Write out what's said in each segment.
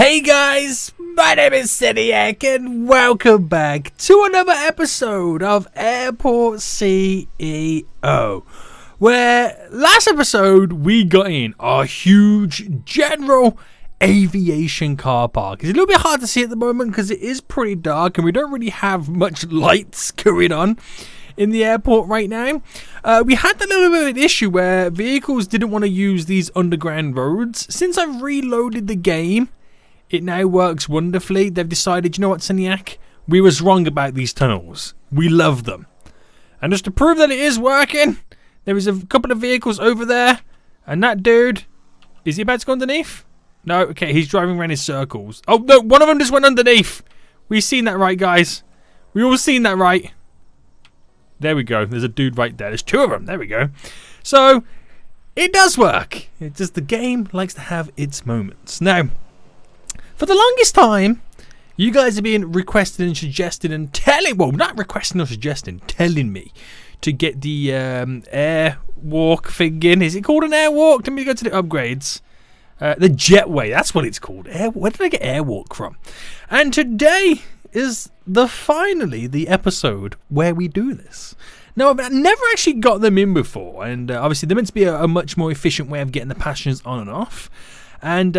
Hey guys, my name is Seniac and welcome back to another episode of Airport CEO, where last episode we got in a huge general aviation car park. It's a little bit hard to see at the moment because it is pretty dark and we don't really have much lights going on in the airport right now. We had a little bit of an issue where vehicles didn't want to use these underground roads. Since I've reloaded the game, it now works wonderfully. They've decided, you know what, Seniac? We was wrong about these tunnels. We love them. And just to prove that it is working, there is a couple of vehicles over there. And that dude, is he about to go underneath? No, okay, he's driving around in circles. Oh, no, one of them just went underneath. We've seen that right, guys. We all seen that right. There we go. There's a dude right there. There's two of them. There we go. So, it does work. It's just the game likes to have its moments. Now, for the longest time, you guys have been requesting and suggesting and telling, well, not requesting or suggesting, telling me to get the air walk thing in. Is it called an air walk? Let me go to the upgrades. The Jetway, that's what it's called. Where did I get airwalk from? And today is finally the episode where we do this. Now, I've never actually got them in before, and obviously they're meant to be a much more efficient way of getting the passengers on and off. And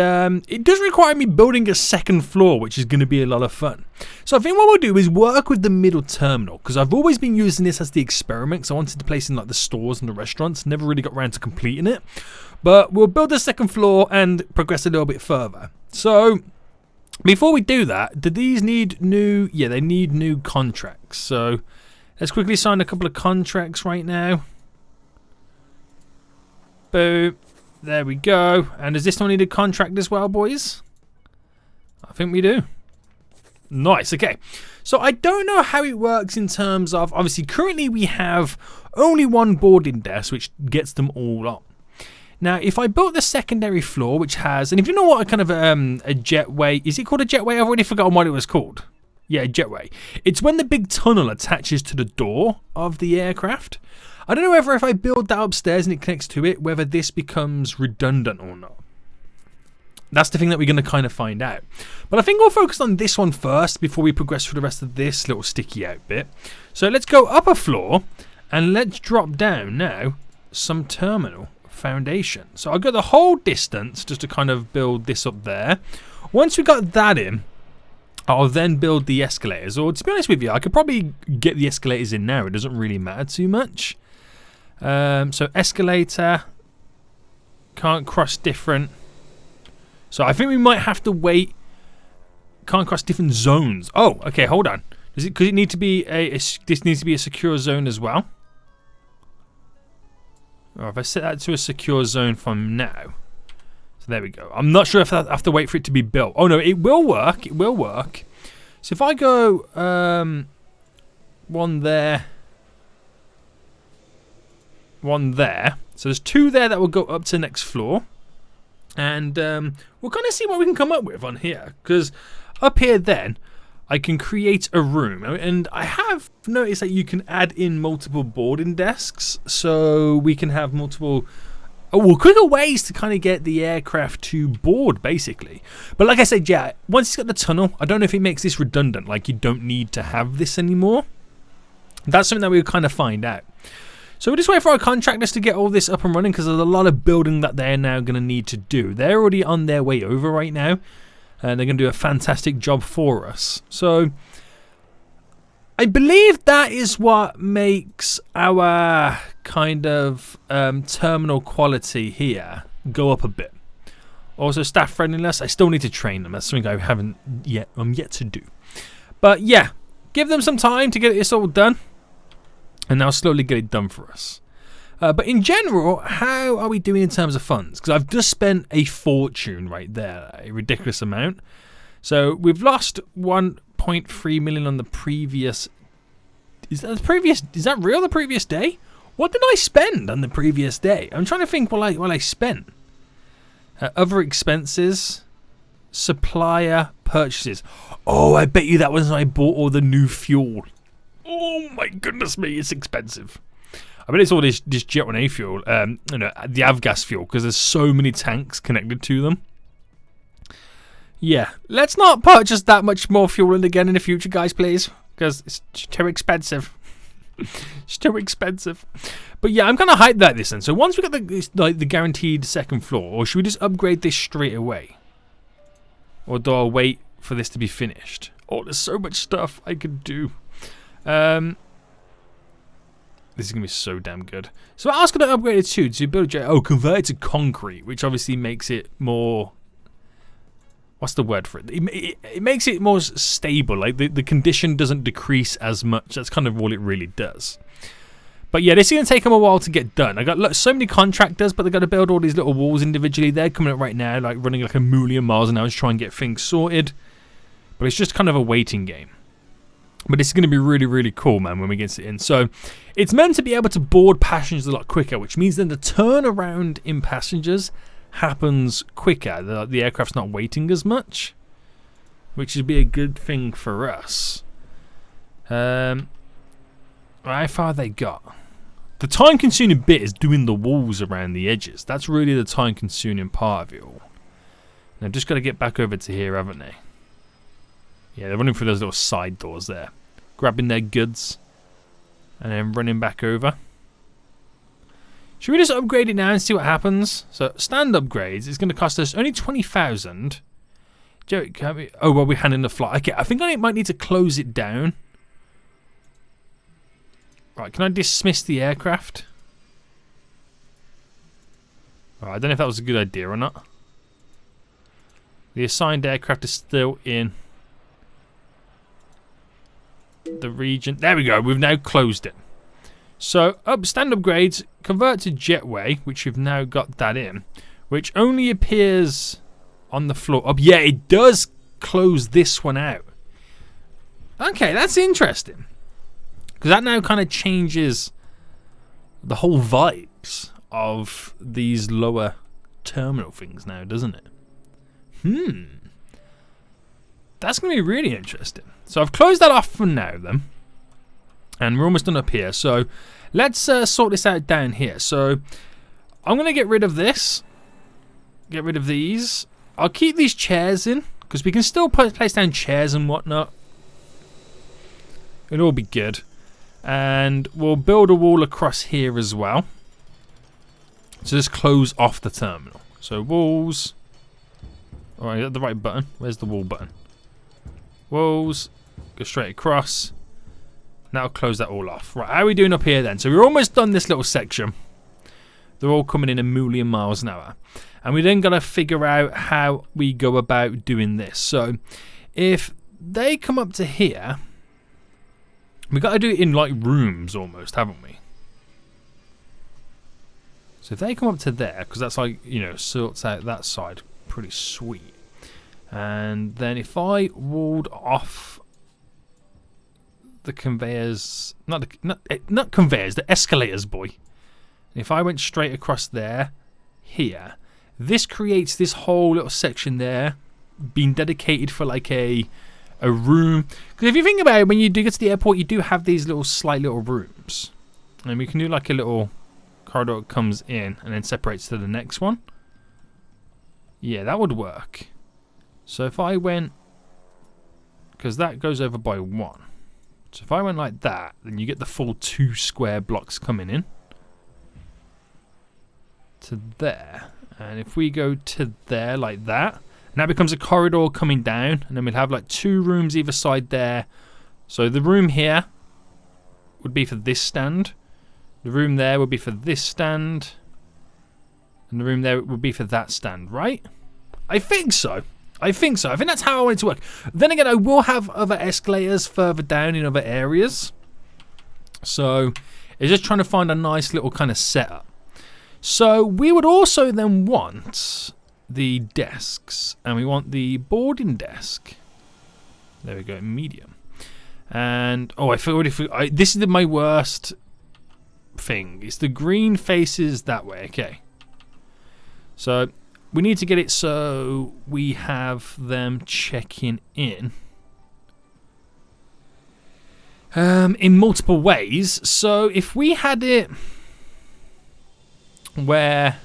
it does require me building a second floor, which is going to be a lot of fun. So I think what we'll do is work with the middle terminal, because I've always been using this as the experiment, because I wanted to place in like the stores and the restaurants. Never really got around to completing it. But we'll build the second floor and progress a little bit further. So before we do that, do these need new? Yeah, they need new contracts. So let's quickly sign a couple of contracts right now. Boom. There we go. And does this one need a contract as well, boys? I think we do. Nice. Okay. So I don't know how it works in terms of, obviously, currently we have only one boarding desk, which gets them all on. Now, if I built the secondary floor, which has, and if you know what a kind of a jetway, is it called a jetway? I've already forgotten what it was called. Yeah, a jetway. It's when the big tunnel attaches to the door of the aircraft. I don't know whether if I build that upstairs and it connects to it, whether this becomes redundant or not. That's the thing that we're going to kind of find out. But I think we'll focus on this one first before we progress through the rest of this little sticky out bit. So let's go up a floor and let's drop down now some terminal foundation. So I'll go the whole distance just to kind of build this up there. Once we got that in, I'll then build the escalators. Or to be honest with you, I could probably get the escalators in now. It doesn't really matter too much. So escalator, can't cross different. So I think we might have to wait. Can't cross different zones. Oh, okay, hold on. Could it need to be this needs to be a secure zone as well? Or if I set that to a secure zone from now. So there we go. I'm not sure if I have to wait for it to be built. Oh no, it will work. It will work. So if I go one there. One there. So there's two there that will go up to the next floor. And we'll kind of see what we can come up with on here. Because up here then, I can create a room. And I have noticed that you can add in multiple boarding desks. So we can have multiple quicker ways to kind of get the aircraft to board, basically. But like I said, yeah, once it's got the tunnel, I don't know if it makes this redundant. Like you don't need to have this anymore. That's something that we'll kind of find out. So we're just waiting for our contractors to get all this up and running because there's a lot of building that they're now going to need to do. They're already on their way over right now. And they're going to do a fantastic job for us. So I believe that is what makes our kind of terminal quality here go up a bit. Also staff friendliness. I still need to train them. That's something I haven't yet. I'm yet to do. But yeah, give them some time to get this all done. And now slowly get it done for us. But in general, how are we doing in terms of funds? Because I've just spent a fortune right there, a ridiculous amount. So we've lost 1.3 million on the previous. Is that real? The previous day? What did I spend on the previous day? I'm trying to think what I spent. Other expenses, supplier purchases. Oh, I bet you that was when I bought all the new fuel. Oh my goodness me, it's expensive. I bet it's all this Jet 1A fuel, the avgas fuel, because there's so many tanks connected to them. Yeah, let's not purchase that much more fuel in again in the future, guys, please. Because it's too expensive. It's too expensive. But yeah, I'm kind of hyped about this then. So once we got the guaranteed second floor, or should we just upgrade this straight away? Or do I wait for this to be finished? Oh, there's so much stuff I could do. This is going to be so damn good. So what else could I upgrade it to build a jet? Oh, convert it to concrete, which obviously makes it more... What's the word for it? It makes it more stable. Like the condition doesn't decrease as much. That's kind of all it really does. But yeah, this is going to take them a while to get done. I got so many contractors, but they've got to build all these little walls individually. They're coming up right now, like running like a million miles an hour to try and get things sorted. But it's just kind of a waiting game. But it's going to be really, really cool, man, when we get it in. So it's meant to be able to board passengers a lot quicker, which means then the turnaround in passengers happens quicker. The aircraft's not waiting as much, which would be a good thing for us. How far they got? The time-consuming bit is doing the walls around the edges. That's really the time-consuming part of it all. They've just got to get back over to here, haven't they? Yeah, they're running through those little side doors there. Grabbing their goods. And then running back over. Should we just upgrade it now and see what happens? So, stand upgrades. It's going to cost us only 20,000. Oh, well, we're handing the flight. Okay, I think I might need to close it down. Right, can I dismiss the aircraft? Right, I don't know if that was a good idea or not. The assigned aircraft is still in the region. There we go. We've now closed it. So, stand upgrades, convert to jetway, which we've now got that in, which only appears on the floor. Oh, yeah, it does close this one out. Okay, that's interesting. Because that now kind of changes the whole vibes of these lower terminal things now, doesn't it? That's going to be really interesting. So I've closed that off for now then. And we're almost done up here. So let's sort this out down here. So I'm going to get rid of this. Get rid of these. I'll keep these chairs in. Because we can still place down chairs and whatnot. It'll all be good. And we'll build a wall across here as well. So just close off the terminal. So walls. Alright, the right button. Where's the wall button? Walls. Go straight across. That'll close that all off. Right, how are we doing up here then? So we're almost done this little section. They're all coming in a million miles an hour. And we then got to figure out how we go about doing this. So if they come up to here, we got to do it in like rooms almost, haven't we? So if they come up to there, because that's like, you know, sorts out that side, pretty sweet. And then if I walled off the conveyors, not conveyors, the escalators, boy. If I went straight across there, here, this creates this whole little section there, being dedicated for like a room. Because if you think about it, when you do get to the airport, you do have these little slight little rooms, and we can do like a little corridor that comes in and then separates to the next one. Yeah, that would work. So if I went, because that goes over by 1. So if I went like that, then you get the full 2 square blocks coming in to there. And if we go to there like that, now it becomes a corridor coming down, and then we'll have like 2 rooms either side there. So the room here would be for this stand. The room there would be for this stand. And the room there would be for that stand, right? I think so. I think that's how I want it to work. Then again, I will have other escalators further down in other areas. So it's just trying to find a nice little kind of setup. So we would also then want the desks. And we want the boarding desk. There we go, medium. And, oh, I feel this is my worst thing. It's the green faces that way. Okay. So we need to get it so we have them checking in multiple ways. So if we had it where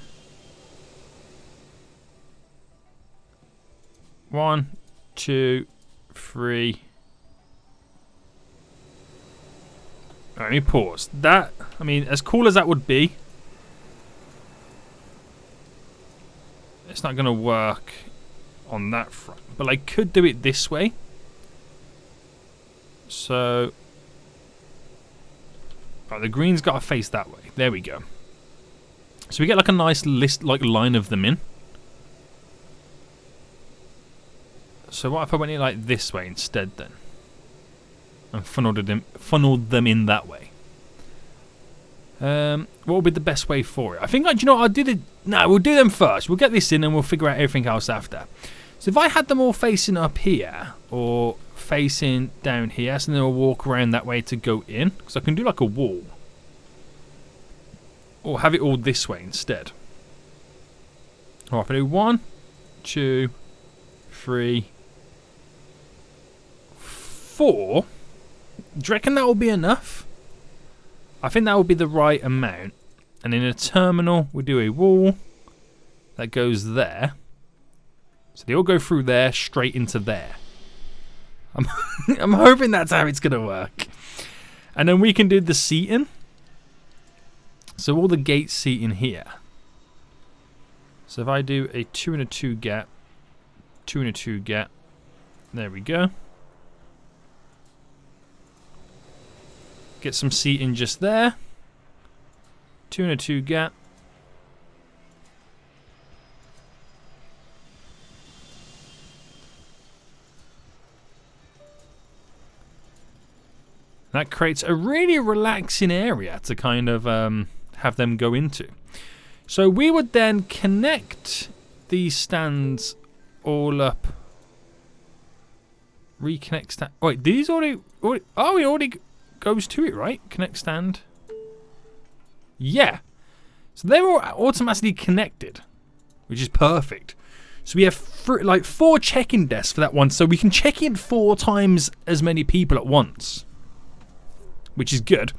1, 2, 3. Let me pause. That, I mean, as cool as that would be, it's not going to work on that front. But I could do it this way. So, oh, the green's got to face that way. There we go. So we get like a nice list, like line of them in. So what if I went in like this way instead then? And funneled them in that way. What would be the best way for it? I think, do you know what, I'll do the... No, we'll do them first. We'll get this in and we'll figure out everything else after. So if I had them all facing up here, or facing down here, so then I'll walk around that way to go in, because I can do like a wall. Or have it all this way instead. Or if I do 1, 2, 3, 4... Do you reckon that will be enough? I think that will be the right amount. And in a terminal, we do a wall that goes there. So they all go through there, straight into there. I'm hoping that's how it's going to work. And then we can do the seating. So all the gate seating here. So if I do a 2 and a 2 gap, 2 and a 2 gap, there we go. Get some seating just there. 2 and a 2 gap. That creates a really relaxing area to kind of have them go into. So we would then connect these stands all up. Reconnect stand. Wait, these already oh, it already goes to it, right? Connect stand. Yeah. So they're all automatically connected, which is perfect. So we have like 4 check-in desks for that one, so we can check in 4 times as many people at once, which is good.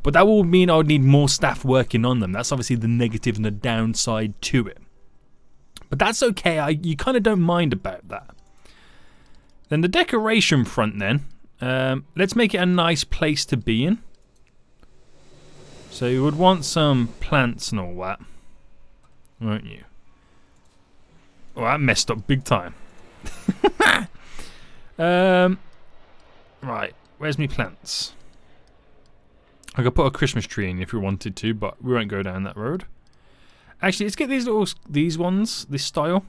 But that will mean I would need more staff working on them. That's obviously the negative and the downside to it. But that's okay. You kind of don't mind about that. Then the decoration front then. Let's make it a nice place to be in. So you would want some plants and all that, won't you? Oh, that messed up big time. Right, where's my plants? I could put a Christmas tree in if we wanted to, but we won't go down that road. Actually, let's get these ones, this style.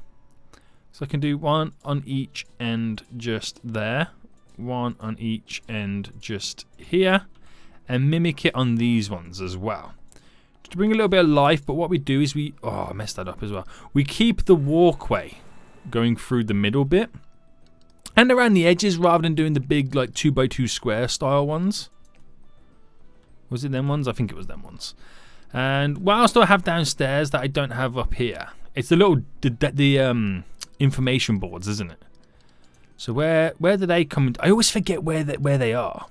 So I can do 1 on each end just there. 1 on each end just here. And mimic it on these ones as well. To bring a little bit of life, but what we do is we... Oh, I messed that up as well. We keep the walkway going through the middle bit. And around the edges rather than doing the big like 2x2 square style ones. Was it them ones? I think it was them ones. And what else do I have downstairs that I don't have up here? It's the little the information boards, isn't it? So where do they come? I always forget where they are.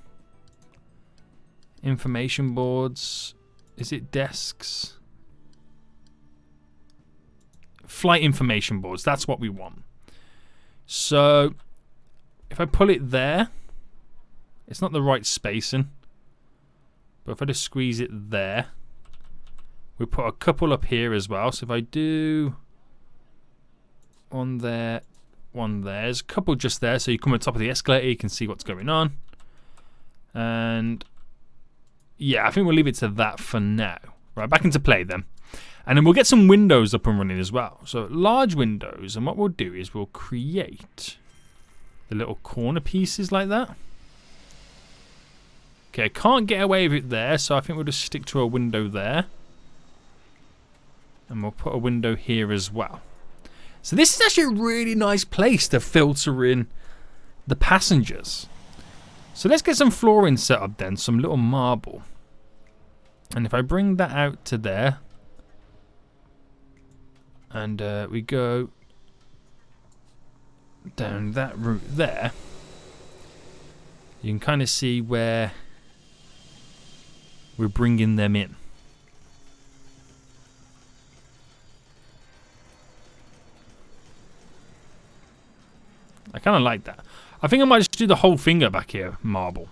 Information boards. Is it desks? Flight information boards. That's what we want. So if I pull it there, it's not the right spacing. But if I just squeeze it there, we put a couple up here as well. So if I do one there, there's a couple just there. So you come on top of the escalator, you can see what's going on. And yeah, I think we'll leave it to that for now. Right, back into play then. And then we'll get some windows up and running as well. So large windows, and what we'll do is we'll create the little corner pieces like that. Okay, can't get away with it there, so I think we'll just stick to a window there. And we'll put a window here as well. So this is actually a really nice place to filter in the passengers. So let's get some flooring set up then, some little marble. And if I bring that out to there, and we go down that route there, you can kind of see where we're bringing them in. I kind of like that. I think I might just do the whole finger back here, marble.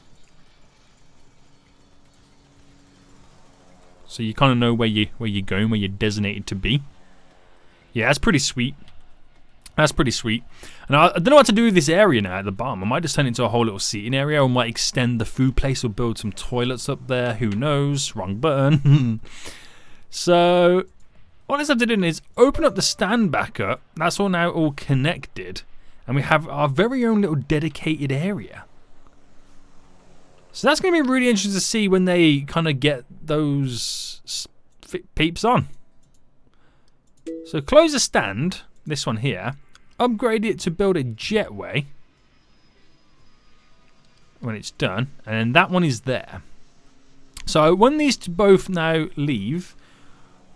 So you kind of know where you're going, where you're designated to be. Yeah, that's pretty sweet. That's pretty sweet. And I don't know what to do with this area now at the bottom. I might just turn it into a whole little seating area. Or might extend the food place or build some toilets up there. Who knows? Wrong button. So what I have to do is open up the stand back up. That's all now all connected. And we have our very own little dedicated area. So that's going to be really interesting to see when they kind of get those peeps on. So close the stand, this one here. Upgrade it to build a jetway when it's done, and then that one is there. So when these both now leave,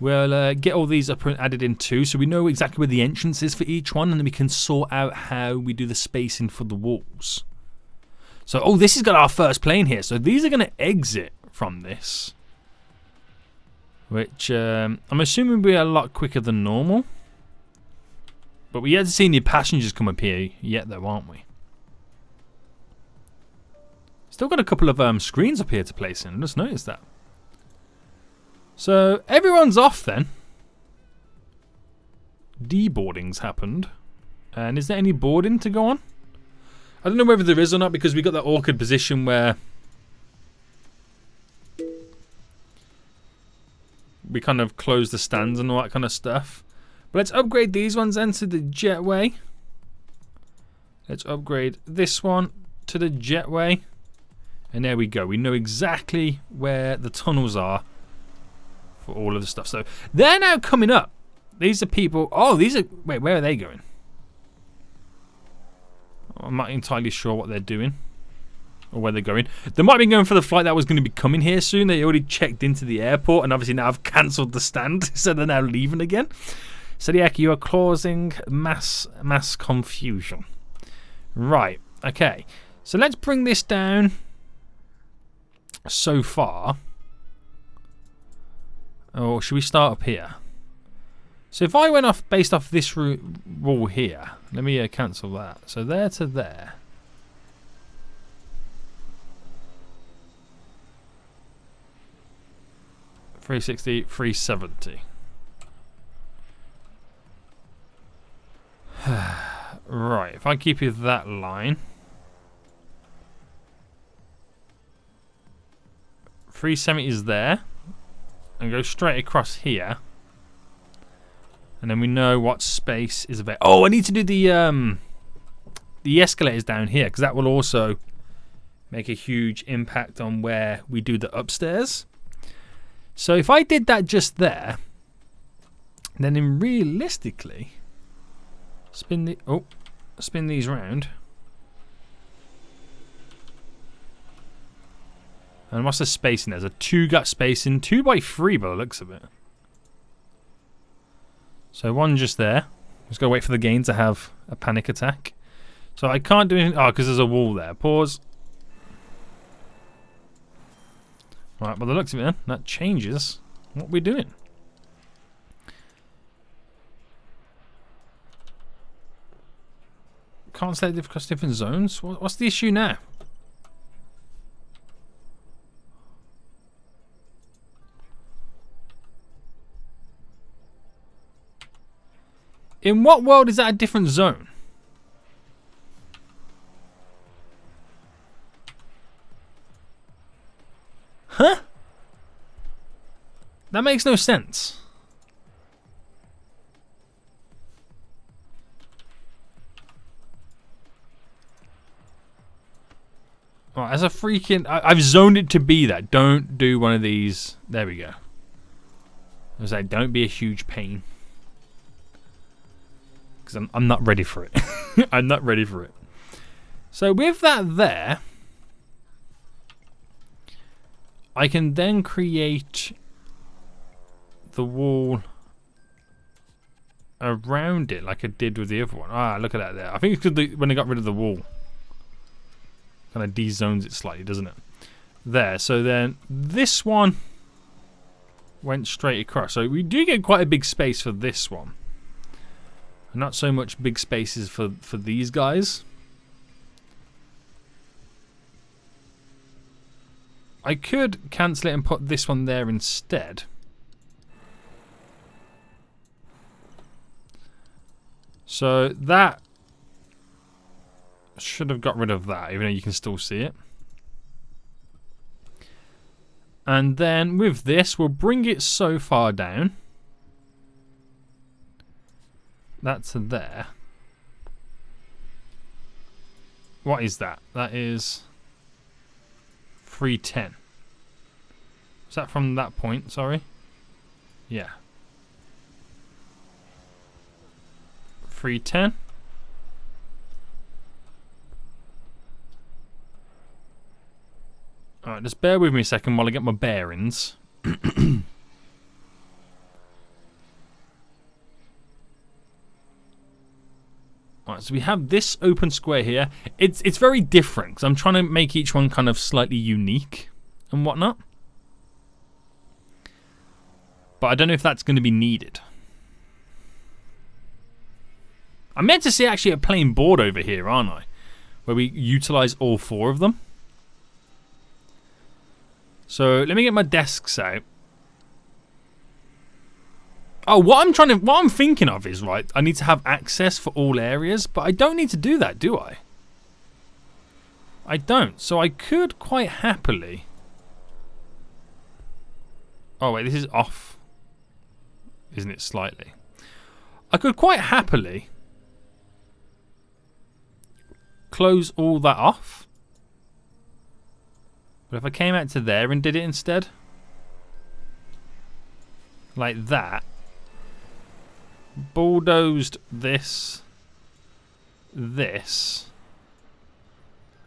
we'll get all these up and added in too, so we know exactly where the entrance is for each one, and then we can sort out how we do the spacing for the walls. So, oh, this has got our first plane here, so these are going to exit from this, which I'm assuming will be a lot quicker than normal. But we haven't seen any passengers come up here yet, though, aren't we? Still got a couple of screens up here to place in. I just noticed that. So everyone's off then. Deboarding's happened. And is there any boarding to go on? I don't know whether there is or not, because we got that awkward position where we kind of close the stands and all that kind of stuff. But let's upgrade these ones then to the jetway. Let's upgrade this one to the jetway. And there we go. We know exactly where the tunnels are for all of the stuff. So they're now coming up. These are people. Oh, these are. Wait, where are they going? I'm not entirely sure what they're doing or where they're going. They might be going for the flight that was going to be coming here soon. They already checked into the airport and obviously now have cancelled the stand. So they're now leaving again. Zodiac, you are causing mass confusion. Right, okay. So let's bring this down so far. Or should we start up here? So if I went off based off this wall here, let me cancel that. So there to there. $360, $370. Right, if I keep you that line, 370 is there, and go straight across here, and then we know what space is available. Oh, I need to do the escalators down here, because that will also make a huge impact on where we do the upstairs. So if I did that just there, then in realistically, spin these round. And what's the spacing? There's a 2-gap spacing, 2x3 by the looks of it. So one just there. Just gotta wait for the gain to have a panic attack. So I can't do anything. Oh, because there's a wall there. Pause. Right, by the looks of it, then, that changes what we're doing. Can't select across different zones. What's the issue now? In what world is that a different zone? Huh? That makes no sense. Right, as a freaking... I've zoned it to be that. Don't do one of these. There we go. I was like, don't be a huge pain. Because I'm not ready for it. I'm not ready for it. So with that there, I can then create the wall around it like I did with the other one. Ah, look at that there. I think it's because when I got rid of the wall, kind of de-zones it slightly, doesn't it? There. So then this one went straight across. So we do get quite a big space for this one. Not so much big spaces for these guys. I could cancel it and put this one there instead. So that should have got rid of that, even though you can still see it. And then with this, we'll bring it so far down. That's there. What is that? That is 310. Is that from that point? Sorry. Yeah. 310. Alright, just bear with me a second while I get my bearings. Alright, so we have this open square here. It's very different because I'm trying to make each one kind of slightly unique and whatnot. But I don't know if that's going to be needed. I'm meant to see actually a plain board over here, aren't I? Where we utilize all four of them. So let me get my desks out. Oh, what I'm thinking of is, right, I need to have access for all areas, but I don't need to do that, do I? I don't. So I could quite happily. Oh wait, this is off. Isn't it slightly? I could quite happily close all that off. But if I came out to there and did it instead, like that, bulldozed this, and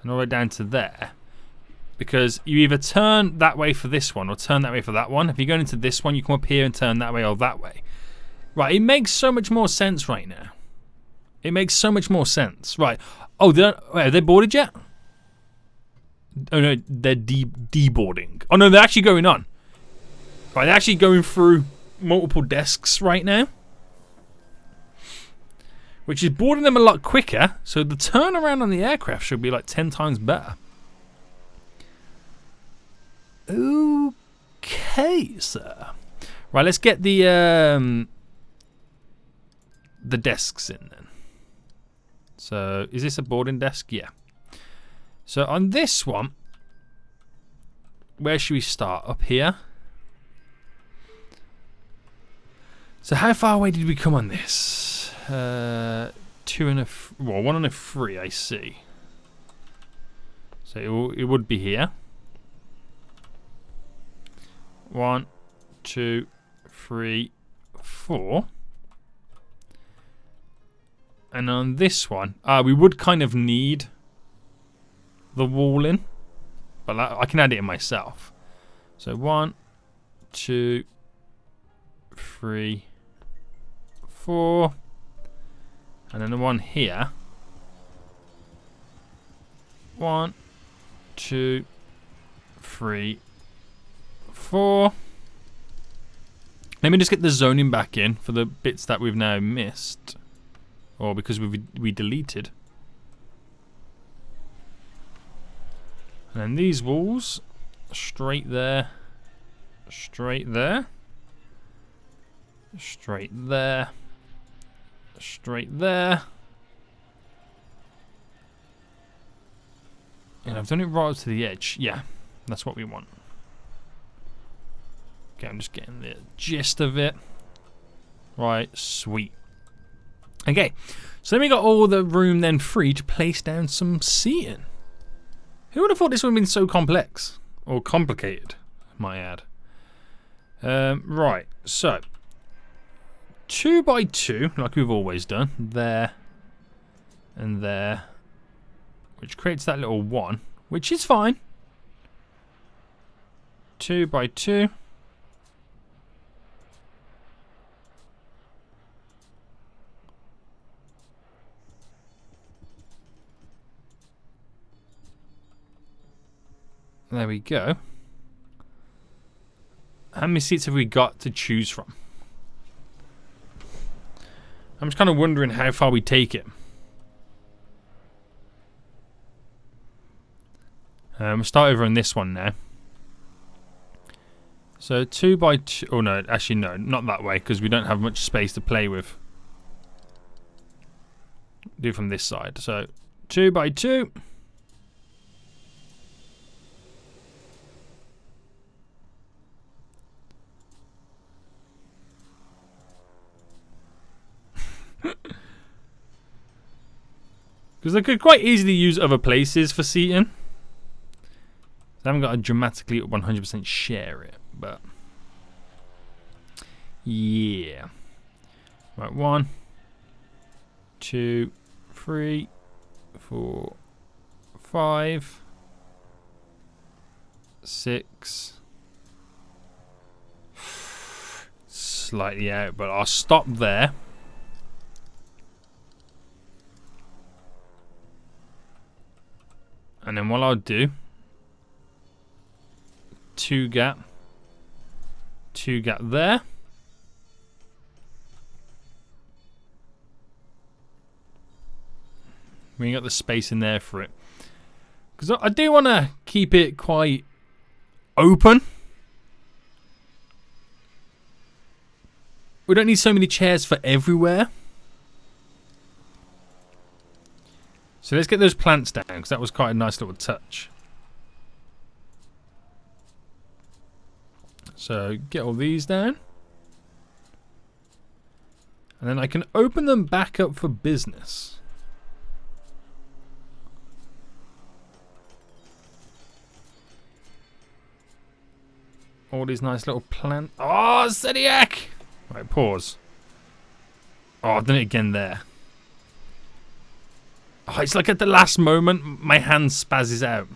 all the way down to there, because you either turn that way for this one or turn that way for that one. If you're going into this one, you come up here and turn that way or that way. Right, it makes so much more sense right now. It makes so much more sense. Right. Oh, wait, are they boarded yet? Oh no, they're deboarding. Oh no, they're actually going on. Right, they're actually going through multiple desks right now, which is boarding them a lot quicker. So the turnaround on the aircraft should be like 10 times better. Okay, sir. Right, let's get the desks in then. So is this a boarding desk? Yeah. So on this one, where should we start? Up here. So how far away did we come on this? 1 and a 3, I see. So it would be here. 1, 2, 3, 4. And on this one, we would kind of need the wall in, but I can add it in myself. So 1, 2, 3, 4, and then the one here. 1, 2, 3, 4. Let me just get the zoning back in for the bits that we've now missed, or because we deleted. And then these walls, straight there, straight there, straight there, straight there. And I've done it right up to the edge. Yeah, that's what we want. Okay, I'm just getting the gist of it. Right, sweet. Okay, so then we got all the room then free to place down some seating. Who would have thought this would have been so complex? Or complicated, might I add. Right, so 2 by 2, like we've always done, there and there, which creates that little 1, which is fine. 2 by 2. There we go. How many seats have we got to choose from? I'm just kind of wondering how far we take it. We'll start over on this one now. So 2 by 2. Oh no, actually no, not that way because we don't have much space to play with. Do from this side. So 2 by 2. Because I could quite easily use other places for seating. I haven't got to dramatically 100% share it, but yeah. Right, 1, 2, 3, 4, 5, 6. Slightly out, but I'll stop there. And then what I'll do, 2 gap there. We got the space in there for it. Because I do want to keep it quite open. We don't need so many chairs for everywhere. So let's get those plants down, because that was quite a nice little touch. So get all these down. And then I can open them back up for business. All these nice little plants. Oh, Zodiac! Right, pause. Oh, I've done it again there. Oh, it's like at the last moment, my hand spazzes out.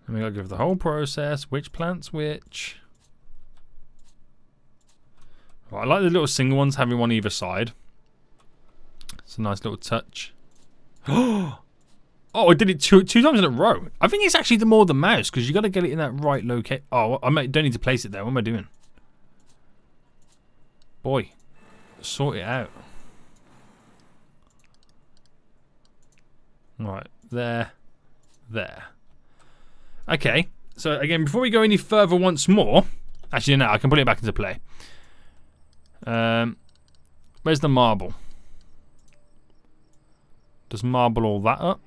And we gotta go through the whole process. Which plants which? Oh, I like the little single ones having one either side. It's a nice little touch. Oh, I did it two times in a row. I think it's actually more the mouse because you got to get it in that right location. Oh, don't need to place it there. What am I doing? Boy, sort it out. Right, there. Okay, so again, before we go any further once more, actually no, I can put it back into play. Where's the marble? Does marble all that up?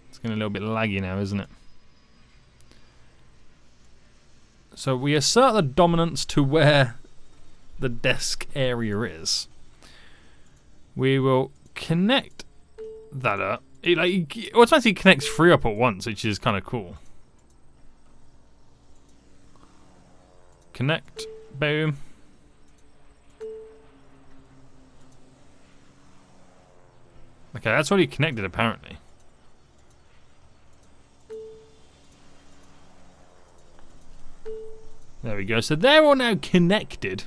It's getting a little bit laggy now, isn't it? So we assert the dominance to where the desk area is. We will connect that up. It automatically connects 3 up at once, which is kind of cool. Connect. Boom. Okay, that's already connected apparently. There we go. So they're all now connected.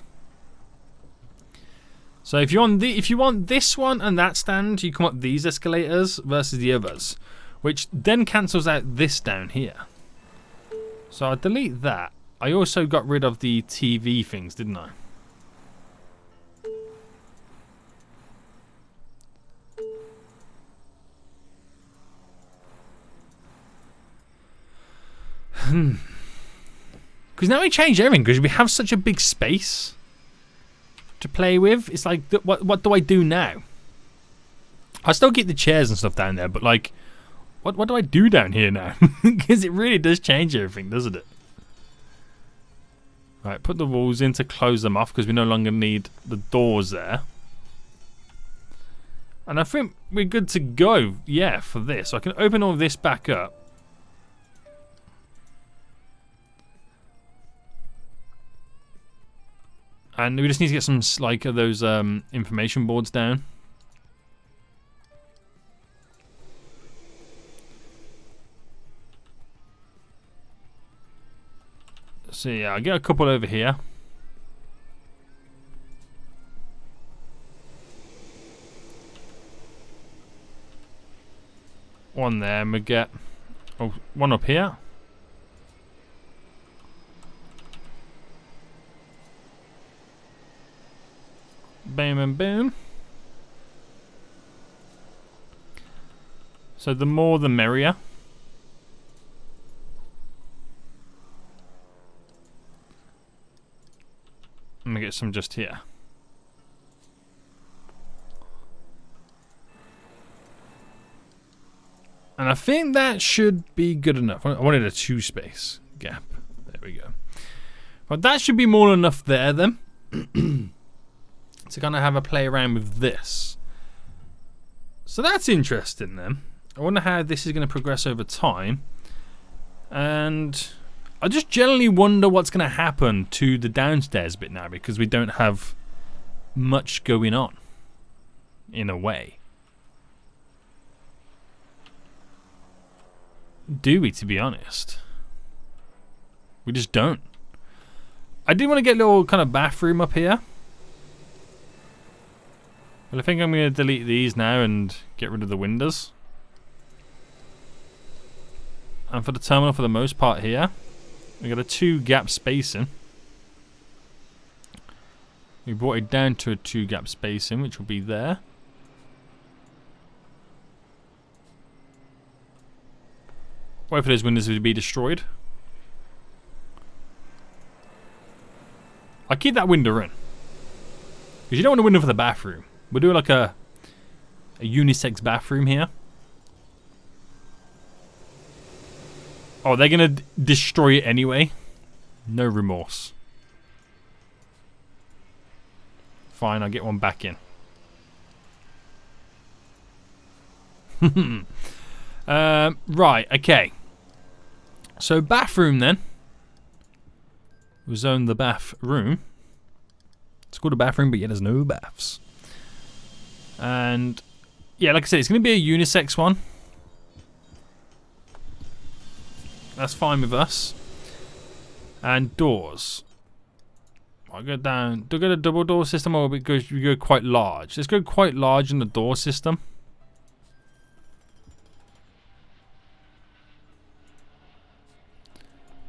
So if you want this one and that stand, you come up these escalators versus the others, which then cancels out this down here. So I'll delete that. I also got rid of the TV things, didn't I? Because now we change everything because we have such a big space to play with. It's like, what do I do now? I still keep the chairs and stuff down there, but like, what do I do down here now? Because it really does change everything, doesn't it? Right, put the walls in to close them off because we no longer need the doors there. And I think we're good to go, yeah, for this. So I can open all this back up. And we just need to get some, like, of those information boards down. So yeah, I'll get a couple over here. One there, and we get one up here. Boom and boom. So the more the merrier. I'm gonna get some just here. And I think that should be good enough. I wanted a 2 space gap. There we go. But that should be more than enough there then. To kind of have a play around with this. So that's interesting then. I wonder how this is going to progress over time. And I just generally wonder what's going to happen to the downstairs bit now, because we don't have much going on, in a way. Do we, to be honest? We just don't. I did want to get a little kind of bathroom up here. But I think I'm going to delete these now and get rid of the windows. And for the terminal, for the most part here, we got a 2 gap spacing. We brought it down to a 2 gap spacing, which will be there. Wait for those windows to be destroyed. I keep that window in, because you don't want a window for the bathroom. We're doing like a unisex bathroom here. Oh, they're gonna destroy it anyway. No remorse. Fine, I'll get one back in. Right, okay. So bathroom then. We zone the bathroom. It's called a bathroom, but yet there's no baths. And yeah, like I said, it's going to be a unisex one. That's fine with us. And doors. I'll go down. Do we go a double door system, or we go quite large? Let's go quite large in the door system.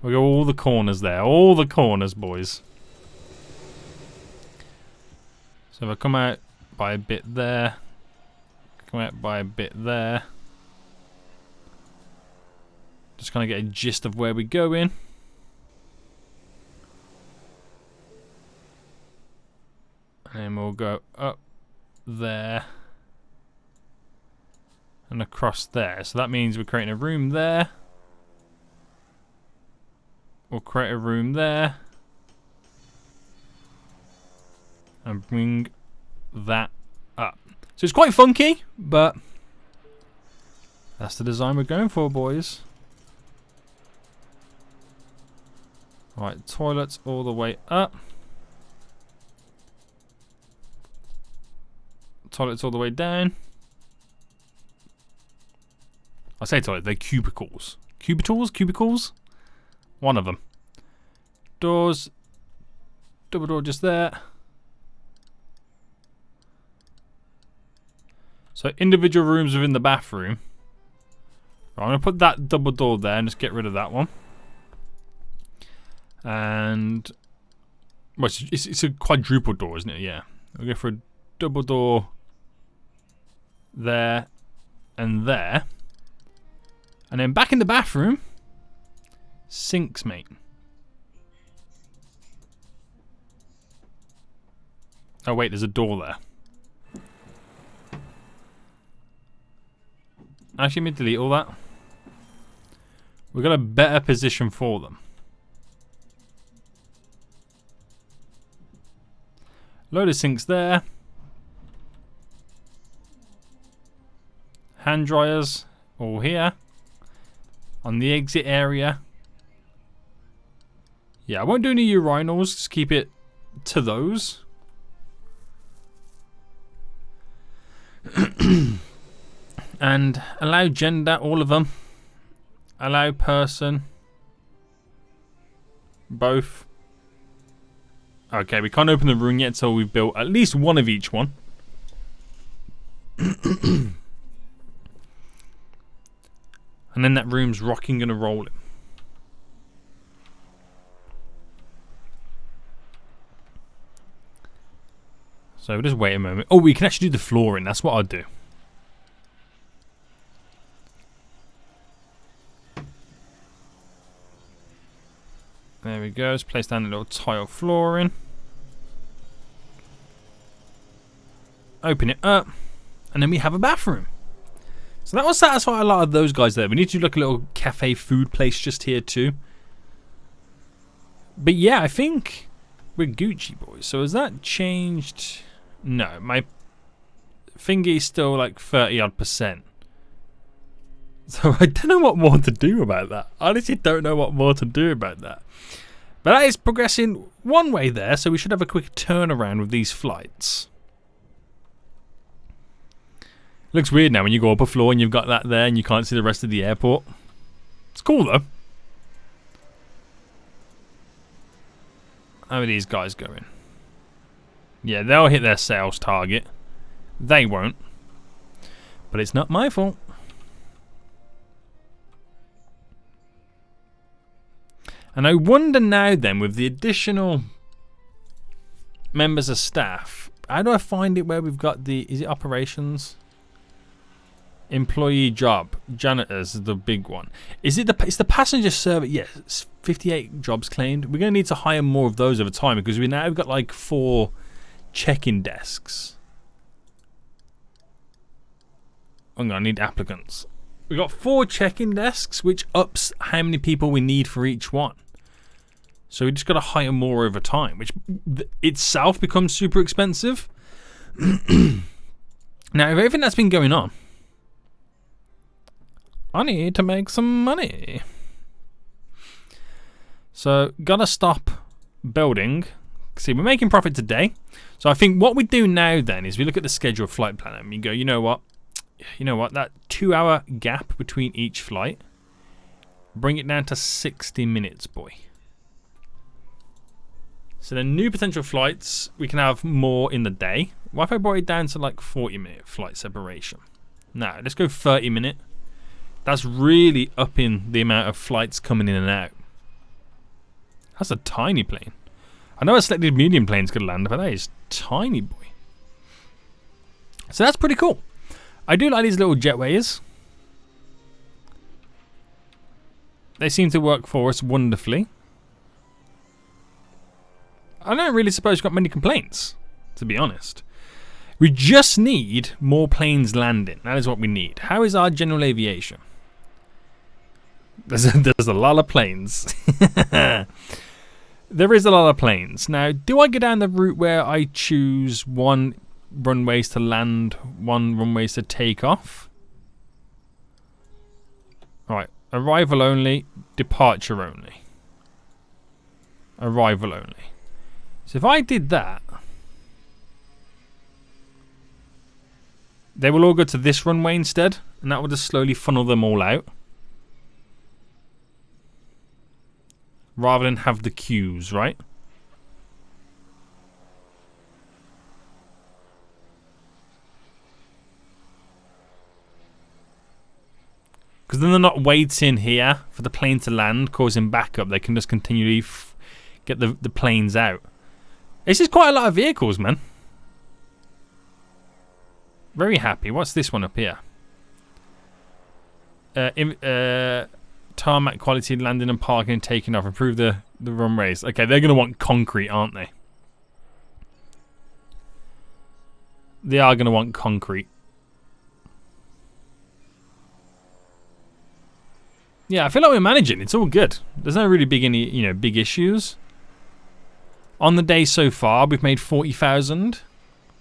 We'll go all the corners there. All the corners, boys. So if I come out by a bit there, come out by a bit there, just kind of get a gist of where we're going. And then we'll go up there and across there. So that means we're creating a room there. We'll create a room there and bring that up. So it's quite funky, but that's the design we're going for, boys. Right, toilets all the way up. Toilets all the way down. I say toilet, they're cubicles. Cubicles? One of them. Doors. Double door just there. So individual rooms within the bathroom. Right, I'm going to put that double door there and just get rid of that one. And well, it's a quadruple door, isn't it? Yeah. We'll go for a double door there and there. And then back in the bathroom, sinks, mate. Oh wait, there's a door there. Actually, let me delete all that. We've got a better position for them. Load of sinks there. Hand dryers all here. On the exit area. Yeah, I won't do any urinals. Just keep it to those. And allow gender, all of them. Allow person. Both. Okay, we can't open the room yet until we've built at least one of each one. And then that room's rocking and a rolling. So just wait a moment. Oh, we can actually do the flooring. That's what I'll do. There we go. Let's place down a little tile flooring. Open it up. And then we have a bathroom. So that will satisfy a lot of those guys there. We need to do like a little cafe food place just here too. But yeah, I think we're Gucci boys. So has that changed? No, my fingy's still like 30-odd%. So I don't know what more to do about that. I honestly don't know what more to do about that. But that is progressing one way there, so we should have a quick turnaround with these flights. Looks weird now when you go up a floor and you've got that there and you can't see the rest of the airport. It's cool though. How are these guys going? Yeah, they'll hit their sales target. They won't. But it's not my fault. And I wonder now then, with the additional members of staff, how do I find it where we've got the, is it operations? Employee job, janitors is the big one. Is it it's the passenger service? Yes, 58 jobs claimed. We're going to need to hire more of those over time because we've got like 4 check-in desks. I'm going to need applicants. We've got 4 check-in desks, which ups how many people we need for each one. So we just got to hire more over time, which itself becomes super expensive. Now, if everything that's been going on, I need to make some money. So, gotta stop building. See, we're making profit today. So I think what we do now then is we look at the schedule flight planner and we go, you know what? That 2-hour gap between each flight, bring it down to 60 minutes, boy. So the new potential flights, we can have more in the day. What if I brought it down to like 40-minute flight separation? Now, let's go 30-minute. That's really upping the amount of flights coming in and out. That's a tiny plane. I know I selected medium planes could land, but that is tiny, boy. So that's pretty cool. I do like these little jetways. They seem to work for us wonderfully. I don't really suppose we've got many complaints, to be honest. We just need more planes landing. That is what we need. How is our general aviation? There's a lot of planes. There is a lot of planes. Now, do I go down the route where I choose 1 runways to land, 1 runways to take off? Right, arrival only, departure only. Arrival only. So if I did that, they will all go to this runway instead, and that will just slowly funnel them all out. Rather than have the queues, right? Because then they're not waiting here for the plane to land, causing backup. They can just continually get the planes out. This is quite a lot of vehicles, man. Very happy. What's this one up here? Tarmac quality, landing and parking and taking off. Improve the runways. Okay, they're going to want concrete, aren't they? They are going to want concrete. Yeah, I feel like we're managing. It's all good. There's no really big issues. On the day so far, we've made 40,000.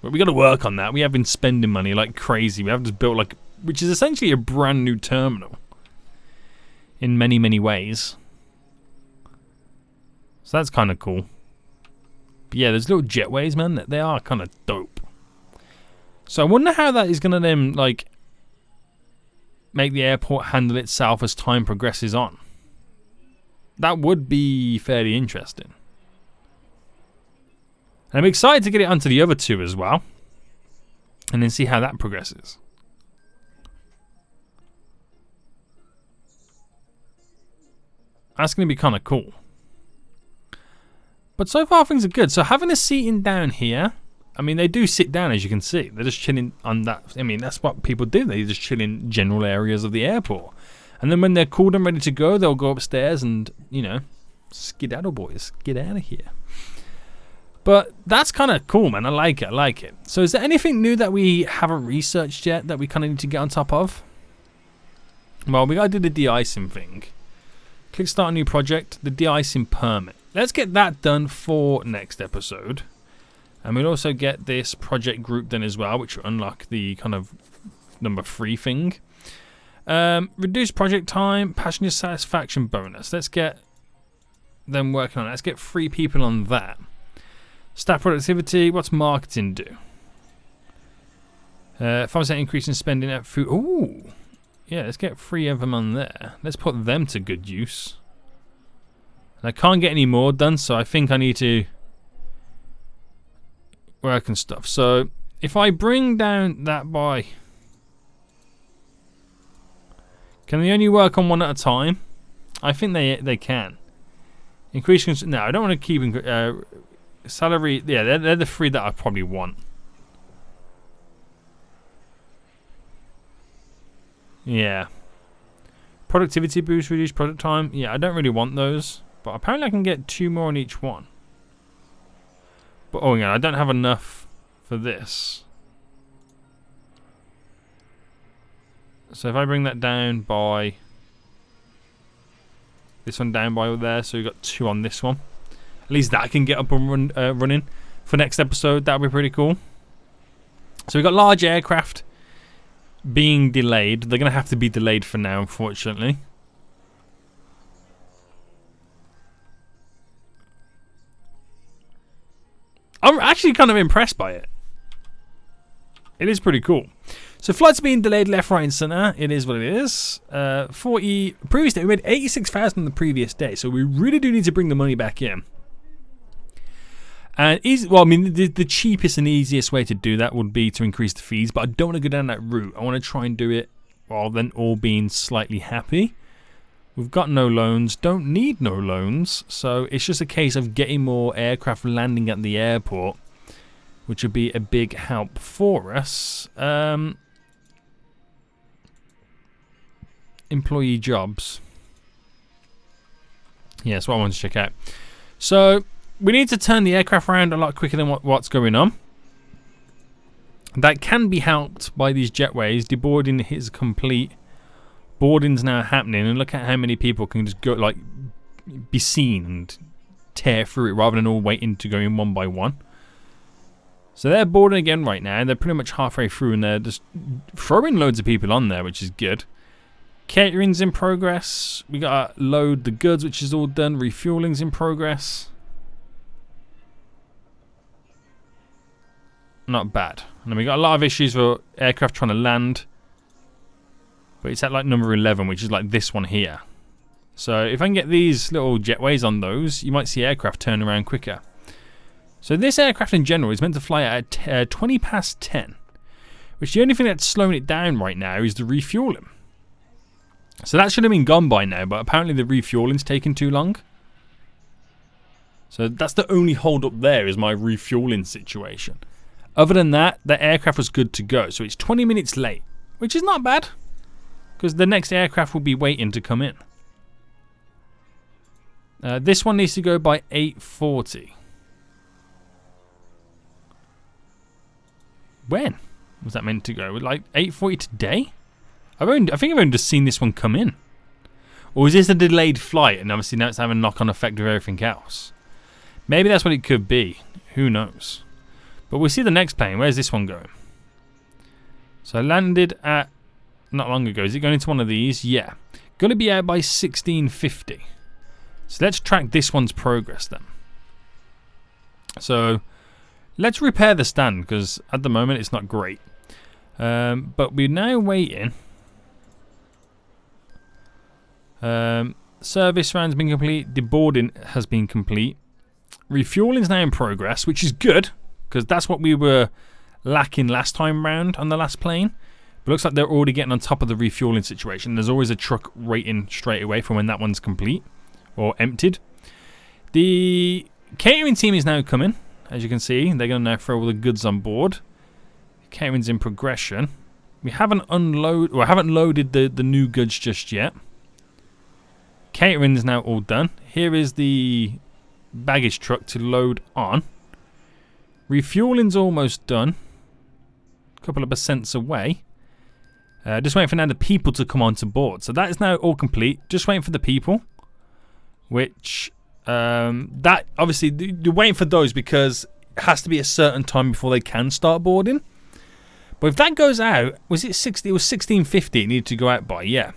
But we got to work on that. We have been spending money like crazy. We have just built which is essentially a brand new terminal. In many, many ways. So that's kind of cool. But yeah, those little jetways, man, they are kind of dope. So I wonder how that is going to then, make the airport handle itself as time progresses on. That would be fairly interesting. And I'm excited to get it onto the other 2 as well. And then see how that progresses. That's going to be kind of cool. But so far things are good. So having a seating down here, I mean, they do sit down, as you can see. They're just chilling on that. I mean, that's what people do. They just chill in general areas of the airport. And then when they're cooled and ready to go, they'll go upstairs and, Skedaddle, boys. Get out of here. But that's kind of cool, man. I like it. So is there anything new that we haven't researched yet that we kind of need to get on top of? Well, we got to do the de-icing thing. Click start a new project. The de-icing permit. Let's get that done for next episode. And we'll also get this project group done as well, which will unlock the kind of number 3 thing. Reduce project time, passenger satisfaction bonus. Let's get them working on it. Let's get 3 people on that. Staff productivity. What's marketing do? 5% increase in spending at food. Ooh. Yeah, let's get 3 of them on there. Let's put them to good use. And I can't get any more done, so I think I need to work and stuff. So if I bring down that by... Can they only work on one at a time? I think they can. Increase... No, I don't want to keep... salary... Yeah, they're the 3 that I probably want. Yeah. Productivity boost, reduce product time. Yeah, I don't really want those. But apparently I can get 2 more on each one. But oh yeah, I don't have enough for this. So if I bring that down by... This one down by there, so we've got 2 on this one. At least that can get up and running for next episode. That would be pretty cool. So we've got large aircraft being delayed. They're going to have to be delayed for now, unfortunately. I'm actually kind of impressed by it. It is pretty cool. So flights are being delayed left, right and centre. It is what it is. 40... Previous day, we made 86,000 the previous day. So we really do need to bring the money back in. And well, I mean, the cheapest and easiest way to do that would be to increase the fees. But I don't want to go down that route. I want to try and do it while then all being slightly happy. We've got no loans. Don't need no loans. So it's just a case of getting more aircraft landing at the airport, which would be a big help for us. Employee jobs. Yeah, that's what I want to check out. So we need to turn the aircraft around a lot quicker than what's going on. That can be helped by these jetways. Deboarding is complete. Boarding's now happening, and look at how many people can just go, like, be seen and tear through it rather than all waiting to go in one by one. So they're boarding again right now. They're pretty much halfway through, and they're just throwing loads of people on there, which is good. Catering's in progress. We got to load the goods, which is all done. Refueling's in progress. Not bad. And then we got a lot of issues for aircraft trying to land. But it's at like number 11, which is like this one here. So if I can get these little jetways on those, you might see aircraft turn around quicker. So this aircraft in general is meant to fly at 20 past 10. Which the only thing that's slowing it down right now is the refueling. So that should have been gone by now, but apparently the refueling's taking too long. So that's the only hold up there is my refueling situation. Other than that, the aircraft was good to go. So it's 20 minutes late, which is not bad. Because the next aircraft will be waiting to come in. This one needs to go by 8:40. When was that meant to go? Like 8:40 today? I think I've only just seen this one come in. Or is this a delayed flight? And obviously now it's having a knock-on effect of everything else. Maybe that's what it could be. Who knows? But we'll see the next plane. Where's this one going? So I landed at... Not long ago. Is it going into one of these? Yeah. Going to be out by 16:50. So let's track this one's progress then. So let's repair the stand because at the moment it's not great. But we're now waiting. Service round's been complete. Deboarding has been complete. Refueling's now in progress, which is good because that's what we were lacking last time round on the last plane. But looks like they're already getting on top of the refueling situation. There's always a truck waiting straight away from when that one's complete or emptied. The catering team is now coming. As you can see, they're going to now throw all the goods on board. Catering's in progression. We haven't loaded the new goods just yet. catering is now all done. Here is the baggage truck to load on. Refueling's almost done. A couple of percents away. Just waiting for now the people to come onto board. So that is now all complete. Just waiting for the people. Which, that obviously, you're waiting for those because it has to be a certain time before they can start boarding. But if that goes out, was it 60? It was 16:50 it needed to go out by, yeah.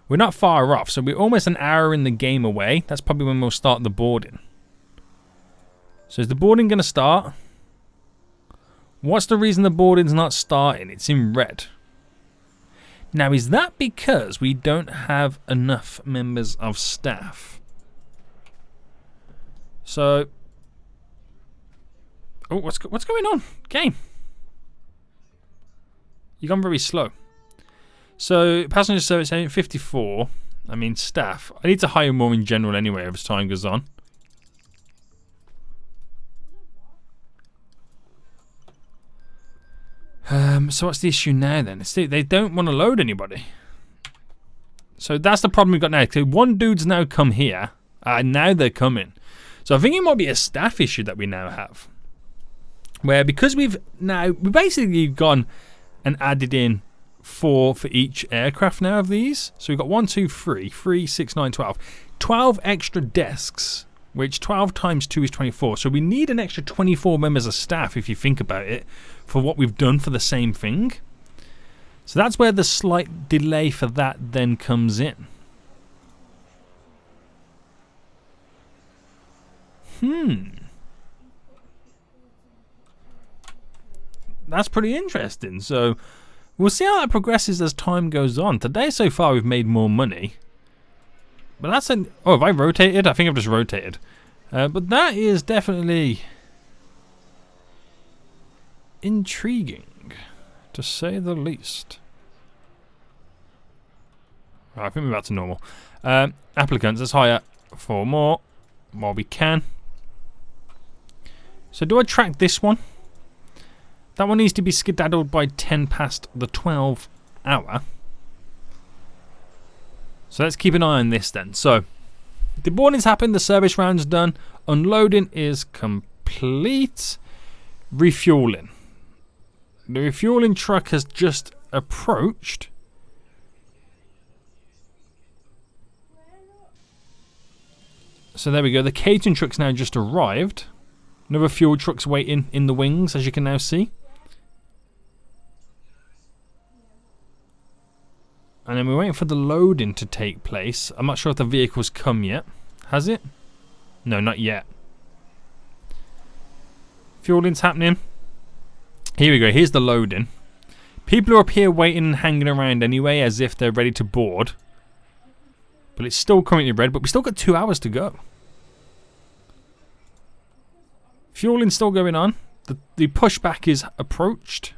We're not far off, so we're almost an hour in the game away. That's probably when we'll start the boarding. So is the boarding going to start? What's the reason the boarding's not starting? It's in red. Now, is that because we don't have enough members of staff? So, oh, what's going on? Game. You've gone very slow. So, passenger service 54. I mean, staff. I need to hire more in general anyway as time goes on. So what's the issue now then? They don't want to load anybody. So that's the problem we've got now. So one dude's now come here. Now they're coming. So I think it might be a staff issue that we now have. Where because we've basically gone and added in 4 for each aircraft now of these. So we've got 1, 2, 3, 6, 9, 12. 12 extra desks. Which 12 times 2 is 24. So we need an extra 24 members of staff, if you think about it, for what we've done for the same thing. So that's where the slight delay for that then comes in. That's pretty interesting. So we'll see how that progresses as time goes on. Today so far we've made more money. But that's an... Oh, have I rotated? I think I've just rotated. But that is definitely intriguing, to say the least. Right, I think we're back to normal. Applicants, let's hire 4 more while we can. So do I track this one? That one needs to be skedaddled by 10 past the 12 hour. So let's keep an eye on this then. So the boarding's happened, the service round's done, unloading is complete, refueling. The refueling truck has just approached. So there we go, the catering truck's now just arrived. Another fuel truck's waiting in the wings, as you can now see. And then we're waiting for the loading to take place. I'm not sure if the vehicle's come yet. Has it? No, not yet. Fueling's happening. Here we go. Here's the loading. People are up here waiting and hanging around anyway as if they're ready to board. But it's still currently red, but we still got 2 hours to go. Fueling's still going on. The pushback is approached.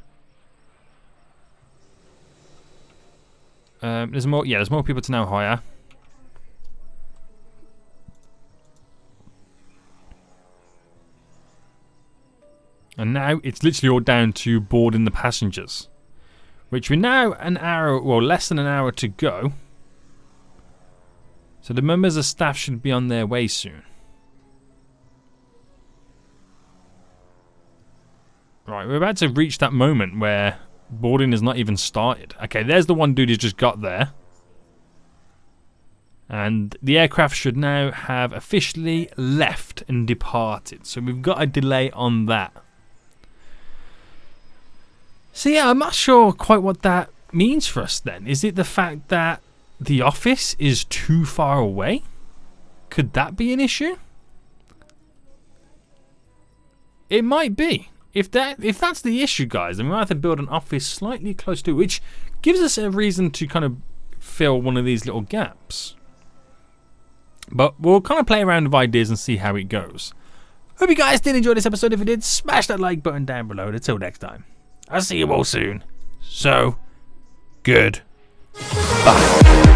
There's more people to now hire. And now it's literally all down to boarding the passengers. Which we're now an hour, well, less than an hour to go. So the members of staff should be on their way soon. Right, we're about to reach that moment where boarding is not even started. Okay, there's the one dude who's just got there. And the aircraft should now have officially left and departed. So we've got a delay on that. So yeah, I'm not sure quite what that means for us then. Is it the fact that the office is too far away? Could that be an issue? It might be. If that's the issue, guys, then we might have to build an office slightly close to it, which gives us a reason to kind of fill one of these little gaps. But we'll kind of play around with ideas and see how it goes. Hope you guys did enjoy this episode. If you did, smash that like button down below. And until next time, I'll see you all soon. So, good. Bye.